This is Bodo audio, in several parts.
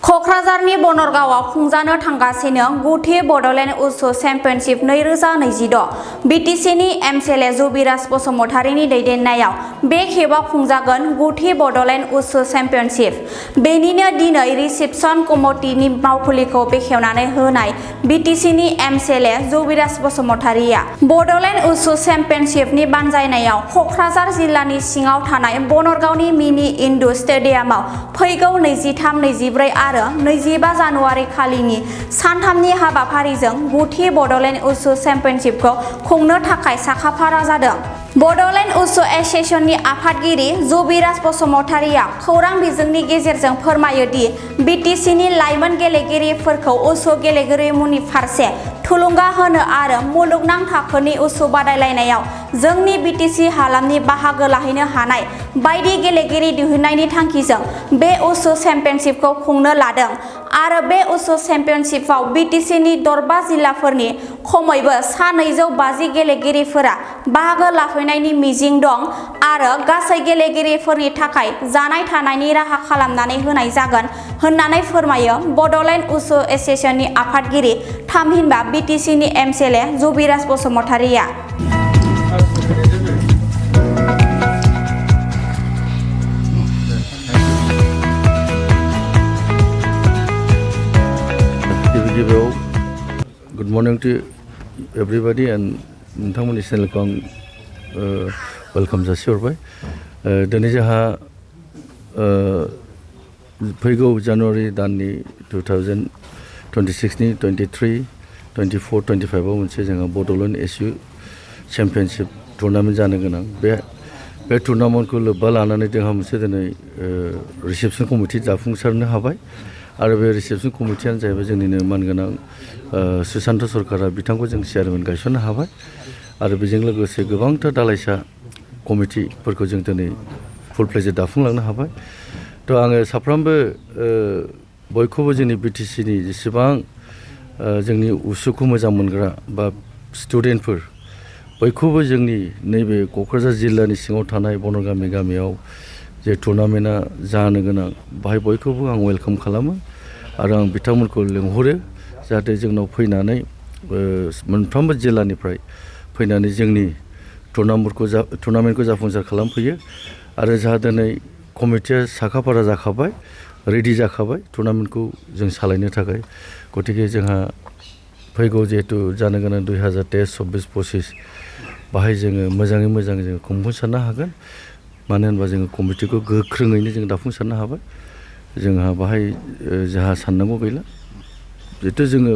क'क्राझारनि बनरगावआव खुंजानो थांगासिनो गुथि बड'लेण्ड उसु चेम्पियनशिप 2026 बिटिसिनि एमएलए जुबिराज बसुमतारीनि दैदेननायाव बे खेबाव खुंजागोन गुथि बड'लेण्ड उसु चेम्पियनशिप। बेनिनो दिनै रिसेपसन कमिटिनि मावखुलिखौ बेखेवनानै होनाय बिटिसिनि एमएलए जुबिराज बसुमतारीया बड'लेण्ड उसु चेम्पियनशिपनि बानजायनायाव क'क्राझार जिल्लानि सिङाव थानाय बनरगावनि मिनि इनड'र स्टेडियामाव फैगौ 23-24 आरो 25 जानुवारि खालिनि सानथामनि हाबाफारिजों गुथि बड'लेण्ड उसु चेम्पियनशिपखौ खुंनो थाखाय साखाफारा जादों। बड'लेण्ड उसु एस'सिएशननि आफादगिरि जुबिराज बसुमतारीया खौरां बिजोंनि गेजेरजों फोरमायो दि बिटिसिनि लाइमोन गेलेगिरिफोरखौ उसु गेलेगिरिमुनि फारसे थुलुंगा होनो आरो मुलुगनां थाखोनि उसु बादायलायनायाव जोंनि बिटिसि हालामनि बाहागो लाहैनो हानाय बायदि गेलेगिरि दिहुननायनि थांखिजों बे उसु चेम्पियनशिपखौ खुंनो लादों आरो बे उसु चेम्पियनशिपआव बिटिसिनि दरबा जिल्लाफोरनि खमैबो सा 250 गेलेगिरिफोरा बाहागो लाफैनायनि मिजिं दं आरो गासै गेलेगिरिफोरनि थाखाय जानाय थानायनि राहा खालामनानै होनाय जागोन होननानै फोरमायो बड'लेण्ड उसु एस'सिएशननि आफादगिरि थामहिनबा बिटिसिनि MLA Jubiraj बसुमतारीया। Good morning to everybody and नोंथांमोननि चेनेलखौ आं वेलकाम जासिहरबाय। दिनै जोंहा फैगौ जानुवारि दाननि 2026 नि 23, 24, 25 आव मोनसे जोंहा बड'लेण्ड एसु चेम्पियनशिप टुर्नामेन्ट जानो गोनां। बे टुर्नामेन्टखौ लोब्बा लानानै जोंहा मोनसे दिनै रिसेपसन कमिटि जाफुंसारनो हाबाय आरो बे रिसेपसन कमिटियानो जाहैबाय जोंनिनो मानगोनां सुशान्त सरकारा बिथांखौ जों चेयारमेन गायसननो हाबाय आरो बेजों लोगोसे गोबांथार दालाइसा कमिटिफोरखौ जों दिनै फुल फ्लेजै दाफुंलांनो हाबाय। थ' आङो साफ्रोमबो बयखौबो जोंनि बिटिसिनि जेसेबां जोंनि उसुखौ मोजां मोनग्रा बा स्टुडेन्टफोर बयखौबो जोंनि नैबे क'क्राझार जिल्लानि सिङाव थानाय बनरगामि गामियाव जे टुर्नामेन्टआ जानो गोनां बाहाय बयखौबो आं वेलकाम खालामो आरो आं बिथांमोनखौ लिंहरो जाहाथे जोंनाव फैनानै मोनफ्रोमबो जिल्लानिफ्राय फैनानै जोंनि टुर्नामेन्टखौ जाफुंसार खालामफैयो आरो जाहा दिनै कमिटिया साखाफारा जाखाबाय, रेडि जाखाबाय टुर्नामेन्टखौ जों सालायनो थाखाय। गतिके जोंहा फैगौ जिहेतु जानो गोनां 2023-24-25 बाहाय जोङो मोजाङै मोजां जोङो खुंफुंसारनो हागोन। मानो होनबा जोङो कमिटिखौ गोख्रोङैनो जों दाफुंसारनो हाबाय। जोंहा बाहाय जोंहा साननांगौ गैला। जिहेतु जोङो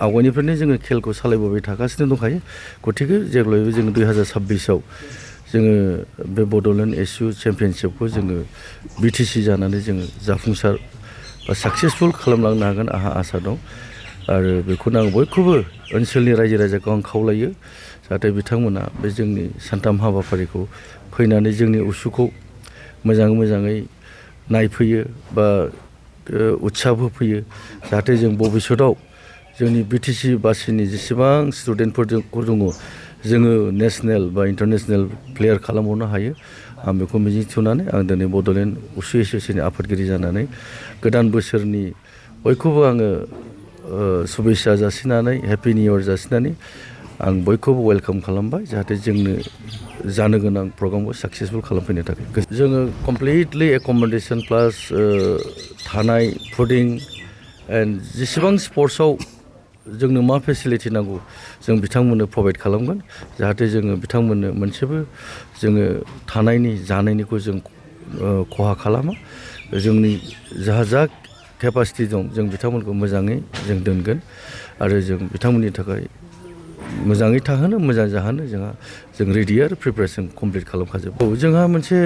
आवगायनिफ्रायनो जोङो खेलखौ सालायबोबाय थागासिनो दंखायो। गतिके जेब्लायबो जोङो 2026 आव जोङो बे बड'लेण्ड एसु चेम्पियनशिपखौ जोङो बिटिसि जानानै जोङो जाफुंसार बा साक्सेसफुल खालामलांनो हागोन आंहा आसा दं आरो बेखौनो आं बयखौबो ओनसोलनि रायजो राजाखौ आं खावलायो जाहाथे बिथांमोना बे जोंनि सानथाम हाबाफारिखौ फैनानै जोंनि उसुखौ मोजाङै नायफैयो बा उत्साह होफैयो जाहाथे जों भबिष्यतआव जोंनि बिटिसि बासिनि जेसेबां स्टुडेन्टफोर दङ जोङो नेसनेल बा इन्टारनेसनेल प्लेयार खालामहरनो हायो। आं बेखौ मिजिं थिनानै आं दिनै बड'लेण्ड उसु एस'सिएशननि आफादगिरि जानानै गोदान बोसोरनि बयखौबो आङो शुभेच्छा जासिनानै हेपि निउ इयार जासिनानै आं बयखौबो वेलकाम खालामबाय जाहाथे जोंनो जानो गोनां प्रग्रामखौ साक्सेसफुल खालामफैनो थाखाय। जोङो कमप्लिटलि एकमडेसन प्लास थानाय फुडिं एन्ड जेसेबां स्पर्ट्सआव जोंनो मा फेसिलिटि नांगौ जों बिथांमोननो प्रभाइड खालामगोन जाहाथे जोङो बिथांमोननो मोनसेबो जोङो थानायनि जानायनिखौ जों खहा खालामा। जोंनि जा केपासिटि दं जों बिथांमोनखौ मोजाङै जों दोनगोन आरो जों बिथांमोननि थाखाय मोजाङै थाहोनो मोजां जाहोनो जों रेडि आरो प्रिपेरेसन कमप्लिट खालामखाजोबो। जोंहा मोनसे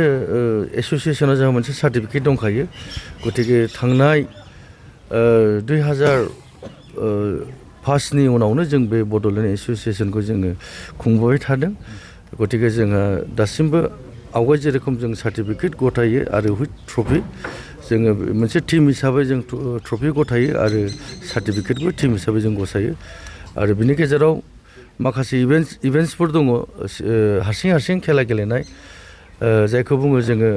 एस'सिएशनाव जोंहा मोनसे सार्टिफिकेट दंखायो। गतिके थांनाय 2005नि उनावनो जों बे बड'लेण्ड एस'सिएशनखौ जोङो खुंबोबाय थादों। गतिके जोंहा दासिमबो आवगाय जेरेखम जों सार्टिफिकेट गथायो आरो उइथ ट्रफि जोङो मोनसे टिम हिसाबै जों ट्रफि गथायो आरो सार्टिफिकेटबो टिम हिसाबै जों गथायो आरो बिनि गेजेराव माखासे इभेन्ट्सफोर दङ हारसिं खेला गेलेनाय जायखौ बुङो जोङो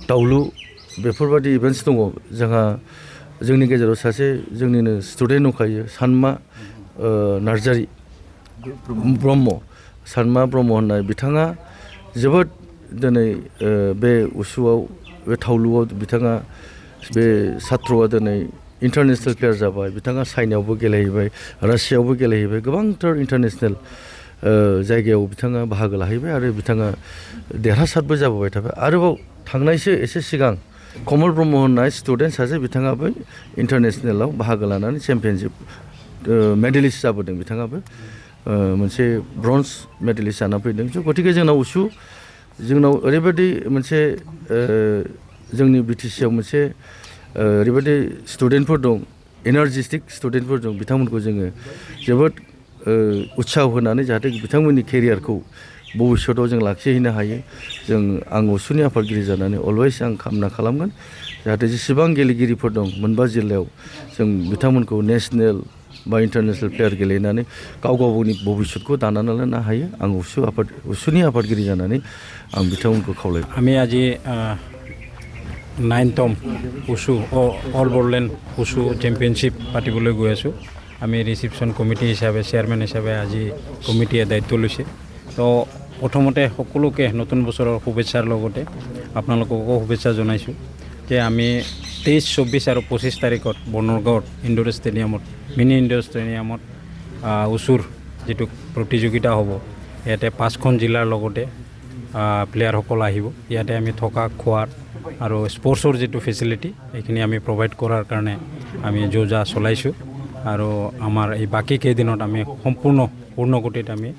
दावलु बेफोरबायदि इभेन्ट्स दङ जोंहा जोंनि गेजेराव सासे जोंनिनो स्टुडेन्ट दंखायो सानमा नार्जारि ब्रह्म सानमा ब्रह्म होननाय बिथाङा जोबोद दिनै बे उसुआव बे थावलुआव बिथाङा बे सात्रआ दिनै इन्टारनेसनेल प्लेयार जाबाय बिथाङा चाइनायावबो गेलेहैबाय रासियायावबो गेलेहैबाय गोबांथार इन्टारनेसनेल जायगायाव बिथाङा बाहागो लाहैबाय आरो बिथाङा देरहासारबो जाबोबाय थाबाय आरोबाव थांनायसो एसे सिगां कमल ब्रह्म होननाय स्टुडेन्ट सासे बिथाङाबो इन्टारनेसनेलाव बाहागो लानानै चेम्पियनशिप मेडेलिस्ट जाबोदों बिथाङाबो मोनसे ब्रन्ज मेडेलिस्ट जाना फैदों गतिके जोंनाव जोंनाव ओरैबायदि मोनसे जोंनि बिटिसिआव मोनसे ओरैबायदि स्टुडेन्टफोर दं एनार्जेटिक स्टुडेन्टफोर दं बिथांमोनखौ जोङो जोबोद उत्साह होनानै जाहाथे बिथांमोननि केरियारखौ भबिष्यतआव जों लाखिहैनो हायो आं उसुनि आफादगिरि जानानै अलवेज आं कामना खालामगोन जाहाथे जेसेबां गेलेगिरिफोर दं मोनबा जिल्लायाव जों बिथांमोनखौ नेसनेल बा इन्टारनेसनेल प्लेयार गेलेनानै गाव गावनि भबिष्यतखौ दानानै लानो हायो आं उसुनि आफादगिरि जानानै आं बिथांमोनखौ खावलायो আমি আজি 9তম wushu all Bodoland wushu championship পাতিবলৈ গৈ আছোঁ আমি ৰিচিপশ্যন কমিটি হিচাপে চেয়াৰমেন হিচাপে আজি কমিটিয়ে দায়িত্ব লৈছে তো প্ৰথমতে সকলোকে নতুন বছৰৰ শুভেচ্ছাৰ লগতে আপোনালোককো শুভেচ্ছা জনাইছোঁ যে আমি 23, 24 আৰু 25 তাৰিখত বনৰগাঁৱত ইনডোৰ ষ্টেডিয়ামত মিনি ইনডোৰ ষ্টেডিয়ামত উষুৰ যিটো প্ৰতিযোগিতা হ'ব ইয়াতে 5খন জিলাৰ লগতে প্লেয়াৰসকল আহিব ইয়াতে আমি থকা খোৱাৰ আৰু স্পৰ্টছৰ যিটো ফেচিলিটি এইখিনি আমি প্ৰভাইড কৰাৰ কাৰণে আমি যোজা চলাইছোঁ আৰু আমাৰ এই বাকী কেইদিনত আমি পূৰ্ণগতিত আমি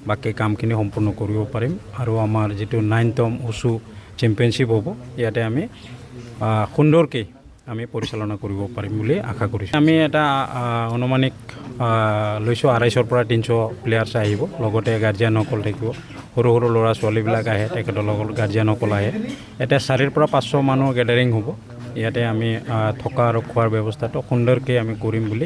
বাকী কামখিনি সম্পূৰ্ণ কৰিব পাৰিম আৰু আমাৰ যিটো 9তম উষু চেম্পিয়নশ্বিপ হ'ব ইয়াতে আমি সুন্দৰকৈ আমি পৰিচালনা কৰিব পাৰিম বুলি আশা কৰিছোঁ আমি এটা অনুমানিক লৈছোঁ 250 পৰা 300 প্লেয়াৰ্ছ আহিব লগতে গাৰ্জিয়ানসকল থাকিব সৰু সৰু ল'ৰা ছোৱালীবিলাক আহে তেখেতৰ লগত গাৰ্জিয়ানসকল আহে এতিয়া 400 পৰা 500 মানুহৰ গেডাৰিং হ'ব ইয়াতে আমি থকা আৰু খোৱাৰ ব্যৱস্থাটো সুন্দৰকৈ আমি কৰিম বুলি